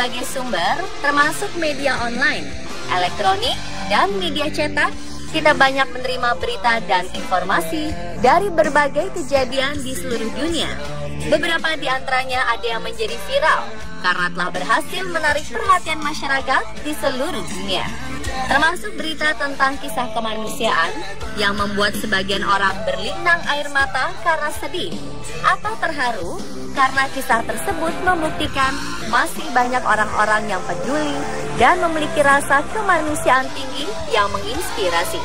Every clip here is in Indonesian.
berbagai sumber, termasuk media online, elektronik, dan media cetak, kita banyak menerima berita dan informasi dari berbagai kejadian di seluruh dunia. Beberapa di antaranya ada yang menjadi viral karena telah berhasil menarik perhatian masyarakat di seluruh dunia. Termasuk berita tentang kisah kemanusiaan yang membuat sebagian orang berlinang air mata karena sedih atau terharu karena kisah tersebut membuktikan masih banyak orang-orang yang peduli dan memiliki rasa kemanusiaan tinggi yang menginspirasi.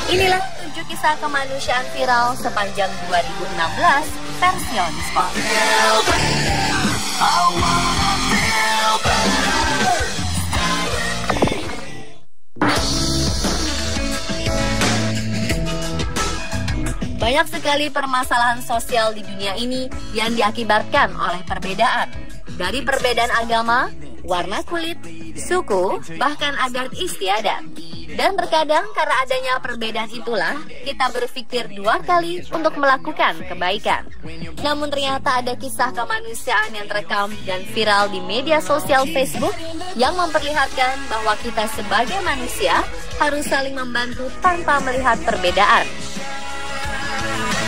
Inilah 7 kisah kemanusiaan viral sepanjang 2016 versi On Spot. Banyak sekali permasalahan sosial di dunia ini yang diakibatkan oleh perbedaan. Dari perbedaan agama, warna kulit, suku, bahkan adat istiadat. Dan terkadang karena adanya perbedaan itulah, kita berpikir 2 kali untuk melakukan kebaikan. Namun ternyata ada kisah kemanusiaan yang terekam dan viral di media sosial Facebook yang memperlihatkan bahwa kita sebagai manusia harus saling membantu tanpa melihat perbedaan.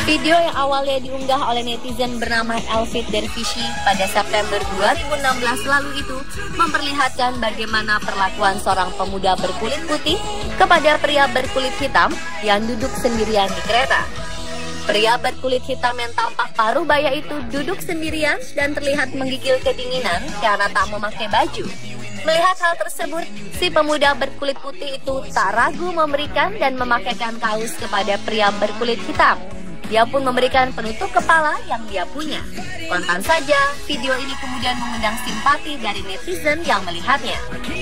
Video yang awalnya diunggah oleh netizen bernama Elvit Dervishi pada September 2016 lalu itu memperlihatkan bagaimana perlakuan seorang pemuda berkulit putih kepada pria berkulit hitam yang duduk sendirian di kereta. Pria berkulit hitam yang tampak paruh baya itu duduk sendirian dan terlihat menggigil kedinginan karena tak memakai baju. Melihat hal tersebut, si pemuda berkulit putih itu tak ragu memberikan dan memakaikan kaos kepada pria berkulit hitam. Dia pun memberikan penutup kepala yang dia punya. Spontan saja, video ini kemudian mengundang simpati dari netizen yang melihatnya.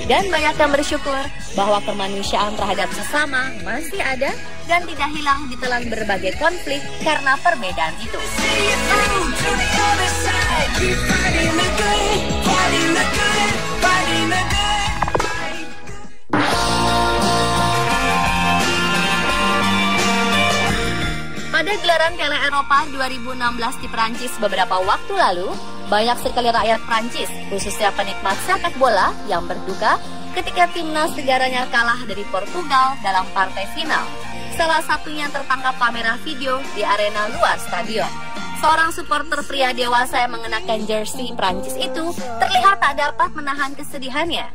Dan banyak yang bersyukur bahwa kemanusiaan terhadap sesama masih ada dan tidak hilang ditelan berbagai konflik karena perbedaan itu. Pada gelaran Piala Eropa 2016 di Prancis beberapa waktu lalu, banyak sekali rakyat Prancis, khususnya penikmat sepak bola, yang berduka ketika timnas negaranya kalah dari Portugal dalam partai final. Salah satunya tertangkap kamera video di arena luar stadion. Seorang supporter pria dewasa yang mengenakan jersey Prancis itu terlihat tak dapat menahan kesedihannya.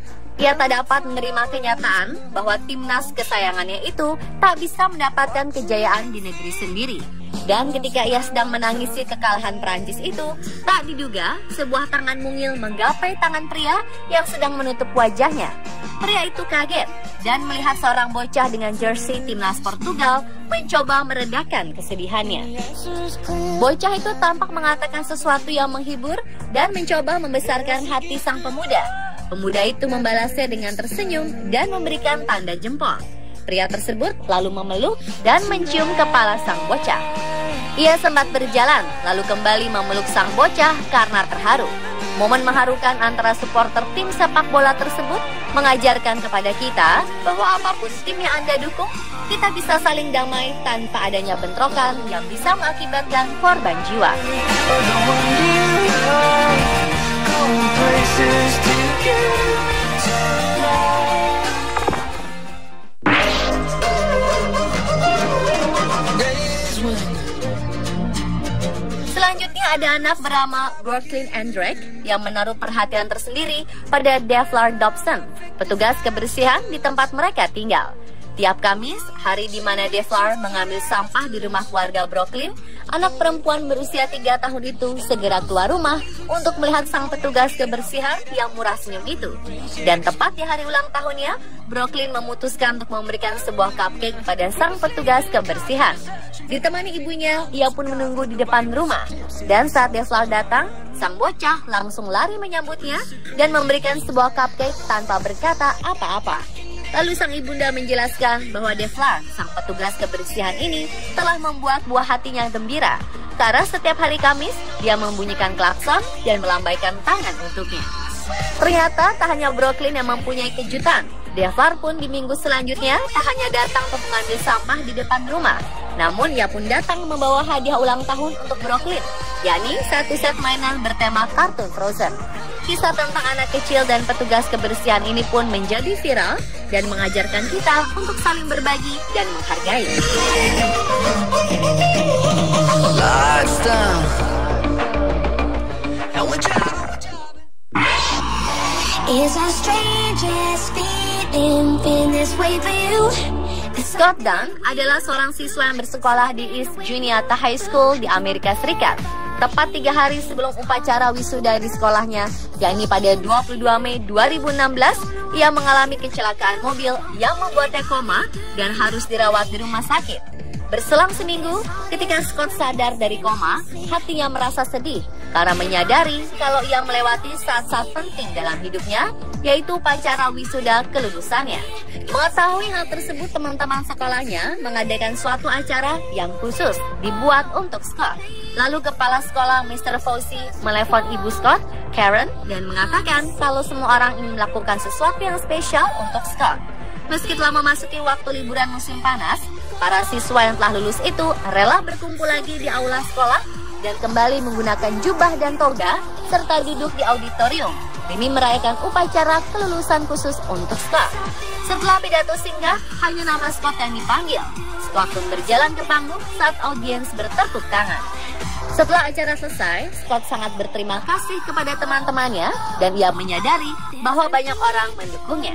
Ia tak dapat menerima kenyataan bahwa timnas kesayangannya itu tak bisa mendapatkan kejayaan di negeri sendiri. Dan ketika ia sedang menangisi kekalahan Prancis itu, tak diduga sebuah tangan mungil menggapai tangan pria yang sedang menutup wajahnya. Pria itu kaget dan melihat seorang bocah dengan jersey timnas Portugal mencoba meredakan kesedihannya. Bocah itu tampak mengatakan sesuatu yang menghibur dan mencoba membesarkan hati sang pemuda. Pemuda itu membalasnya dengan tersenyum dan memberikan tanda jempol. Pria tersebut lalu memeluk dan mencium kepala sang bocah. Ia sempat berjalan, lalu kembali memeluk sang bocah karena terharu. Momen mengharukan antara supporter tim sepak bola tersebut mengajarkan kepada kita bahwa apapun tim yang Anda dukung, kita bisa saling damai tanpa adanya bentrokan yang bisa mengakibatkan korban jiwa. Selanjutnya ada anak bernama Brooklyn Drake yang menaruh perhatian tersendiri pada Devlar Dobson, petugas kebersihan di tempat mereka tinggal. Tiap Kamis, hari di mana Devlar mengambil sampah di rumah keluarga Brooklyn, anak perempuan berusia 3 tahun itu segera keluar rumah untuk melihat sang petugas kebersihan yang murah senyum itu. Dan tepat di hari ulang tahunnya, Brooklyn memutuskan untuk memberikan sebuah cupcake kepada sang petugas kebersihan. Ditemani ibunya, ia pun menunggu di depan rumah. Dan saat Devlar datang, sang bocah langsung lari menyambutnya dan memberikan sebuah cupcake tanpa berkata apa-apa. Lalu sang ibunda menjelaskan bahwa Devlar, sang petugas kebersihan ini, telah membuat buah hatinya gembira. Karena setiap hari Kamis, dia membunyikan klakson dan melambaikan tangan untuknya. Ternyata tak hanya Brooklyn yang mempunyai kejutan. Devlar pun di minggu selanjutnya tak hanya datang untuk mengambil sampah di depan rumah, namun ia pun datang membawa hadiah ulang tahun untuk Brooklyn, yakni 1 set mainan bertema kartun Frozen. Kisah tentang anak kecil dan petugas kebersihan ini pun menjadi viral dan mengajarkan kita untuk saling berbagi dan menghargai. Scott Dunn adalah seorang siswa yang bersekolah di East Juniata High School di Amerika Serikat. Tepat 3 hari sebelum upacara wisuda di sekolahnya, yakni pada 22 Mei 2016, ia mengalami kecelakaan mobil yang membuatnya koma dan harus dirawat di rumah sakit. Berselang seminggu, ketika Scott sadar dari koma, hatinya merasa sedih karena menyadari kalau ia melewati saat-saat penting dalam hidupnya, yaitu upacara wisuda kelulusannya. Mengetahui hal tersebut, teman-teman sekolahnya mengadakan suatu acara yang khusus dibuat untuk Scott. Lalu kepala sekolah Mr. Fauci menelepon ibu Scott, Karen, dan mengatakan kalau semua orang ingin melakukan sesuatu yang spesial untuk Scott. Meski telah memasuki waktu liburan musim panas, para siswa yang telah lulus itu rela berkumpul lagi di aula sekolah dan kembali menggunakan jubah dan toga serta duduk di auditorium demi merayakan upacara kelulusan khusus untuk Scott. Setelah pidato singkat, hanya nama Scott yang dipanggil. Scott pun berjalan ke panggung saat audiens bertepuk tangan. Setelah acara selesai, Scott sangat berterima kasih kepada teman-temannya dan ia menyadari bahwa banyak orang mendukungnya.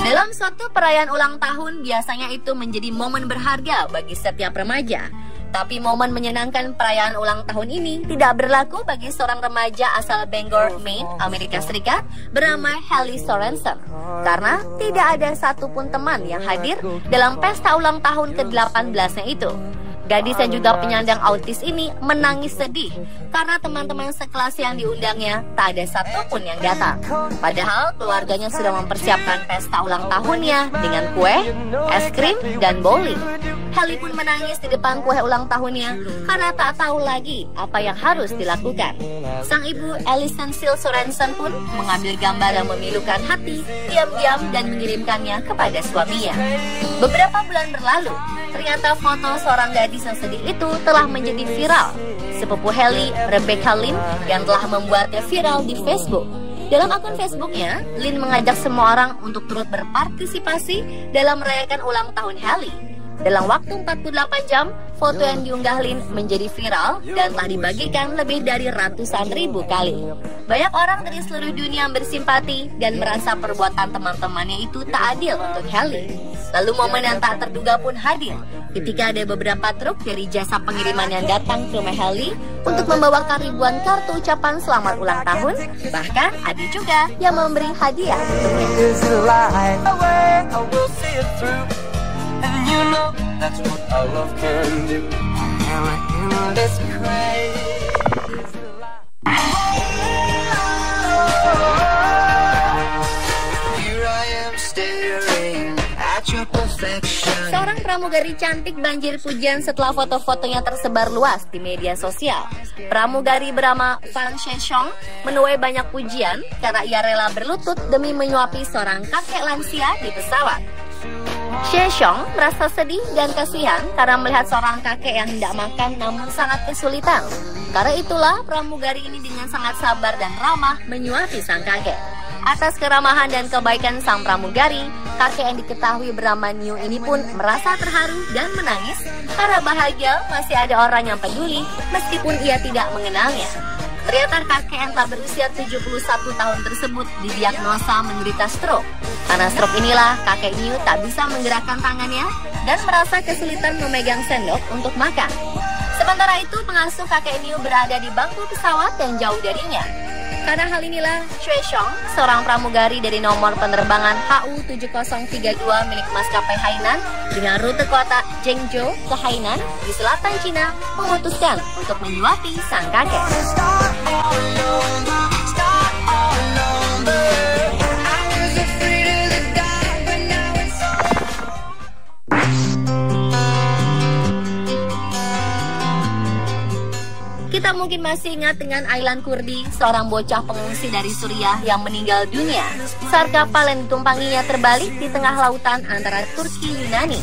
Dalam suatu perayaan ulang tahun, biasanya itu menjadi momen berharga bagi setiap remaja. Tapi momen menyenangkan perayaan ulang tahun ini tidak berlaku bagi seorang remaja asal Bangor, Maine, Amerika Serikat bernama Haley Sorensen. Karena tidak ada satupun teman yang hadir dalam pesta ulang tahun ke-18-nya itu. Gadis yang juga penyandang autis ini menangis sedih karena teman-teman sekelas yang diundangnya tak ada satupun yang datang. Padahal keluarganya sudah mempersiapkan pesta ulang tahunnya dengan kue, es krim, dan bowling. Haley pun menangis di depan kue ulang tahunnya karena tak tahu lagi apa yang harus dilakukan. Sang ibu Alison Sil Sorensen pun mengambil gambar yang memilukan hati, diam-diam dan mengirimkannya kepada suaminya. Beberapa bulan berlalu, ternyata foto seorang gadis yang sedih itu telah menjadi viral. Sepupu Haley, Rebecca Lynn, yang telah membuatnya viral di Facebook. Dalam akun Facebooknya, Lynn mengajak semua orang untuk turut berpartisipasi dalam merayakan ulang tahun Haley. Dalam waktu 48 jam, foto yang diunggah Lynn menjadi viral dan telah dibagikan lebih dari ratusan ribu kali. Banyak orang dari seluruh dunia yang bersimpati dan merasa perbuatan teman-temannya itu tak adil untuk Haley. Lalu momen yang tak terduga pun hadir ketika ada beberapa truk dari jasa pengiriman yang datang ke rumah Haley untuk membawakan ribuan kartu ucapan selamat ulang tahun. Bahkan ada juga yang memberi hadiah untuknya. And you know that's what our love can do. Endless crazy Here I am staring at your perfection. Seorang pramugari cantik banjir pujian setelah foto-fotonya tersebar luas di media sosial. Pramugari bernama Fan Sheshong menuai banyak pujian karena ia rela berlutut demi menyuapi seorang kakek lansia di pesawat. Sheshong merasa sedih dan kasihan karena melihat seorang kakek yang hendak makan namun sangat kesulitan. Karena itulah pramugari ini dengan sangat sabar dan ramah menyuapi sang kakek. Atas keramahan dan kebaikan sang pramugari, kakek yang diketahui bernama New ini pun merasa terharu dan menangis karena bahagia masih ada orang yang peduli meskipun ia tidak mengenalnya. Ternyata kakek yang telah berusia 71 tahun tersebut didiagnosa menderita stroke. Karena stroke inilah kakek New tak bisa menggerakkan tangannya dan merasa kesulitan memegang sendok untuk makan. Sementara itu pengasuh kakek New berada di bangku pesawat yang jauh darinya. Karena hal inilah, Choi Shong, seorang pramugari dari nomor penerbangan HU7032 milik maskapai Hainan dengan rute kota Zhengzhou ke Hainan di selatan Cina, memutuskan untuk menyuapi sang kakek. Kita mungkin masih ingat dengan Aylan Kurdi, seorang bocah pengungsi dari Suriah yang meninggal dunia saat kapal yang ditumpanginya terbalik di tengah lautan antara Turki Yunani.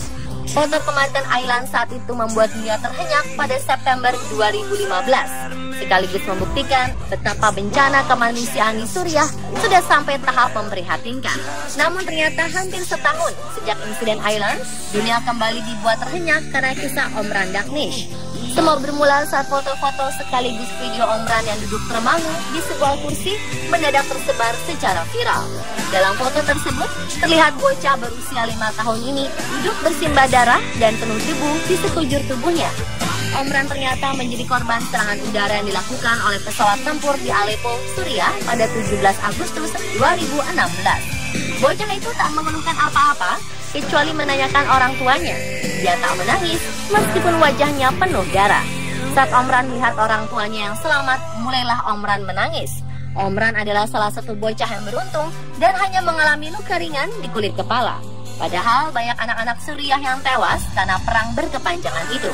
Foto kematian Aylan saat itu membuat dunia terhenyak pada September 2015, sekaligus membuktikan betapa bencana kemanusiaan di Suriah sudah sampai tahap memprihatinkan. Namun ternyata hampir setahun sejak insiden Aylan, dunia kembali dibuat terhenyak karena kisah Omran Dagnish. Semua bermula saat foto-foto sekaligus video Omran yang duduk termangu di sebuah kursi mendadak tersebar secara viral. Dalam foto tersebut, terlihat bocah berusia 5 tahun ini duduk bersimbah darah dan penuh debu di sekujur tubuhnya. Omran ternyata menjadi korban serangan udara yang dilakukan oleh pesawat tempur di Aleppo, Suriah pada 17 Agustus 2016. Bocah itu tak mengeluhkan apa-apa, kecuali menanyakan orang tuanya. Dia tak menangis meskipun wajahnya penuh darah. Saat Omran melihat orang tuanya yang selamat, mulailah Omran menangis. Omran adalah salah satu bocah yang beruntung dan hanya mengalami luka ringan di kulit kepala. Padahal banyak anak-anak Suriah yang tewas karena perang berkepanjangan itu.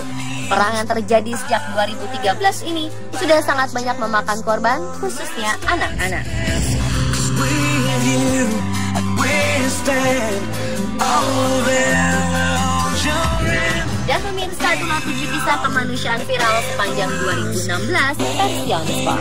Perang yang terjadi sejak 2013 ini sudah sangat banyak memakan korban, khususnya anak-anak. Dan pemirsa, itulah 7 kisah kemanusiaan viral sepanjang 2016 versi On Spot.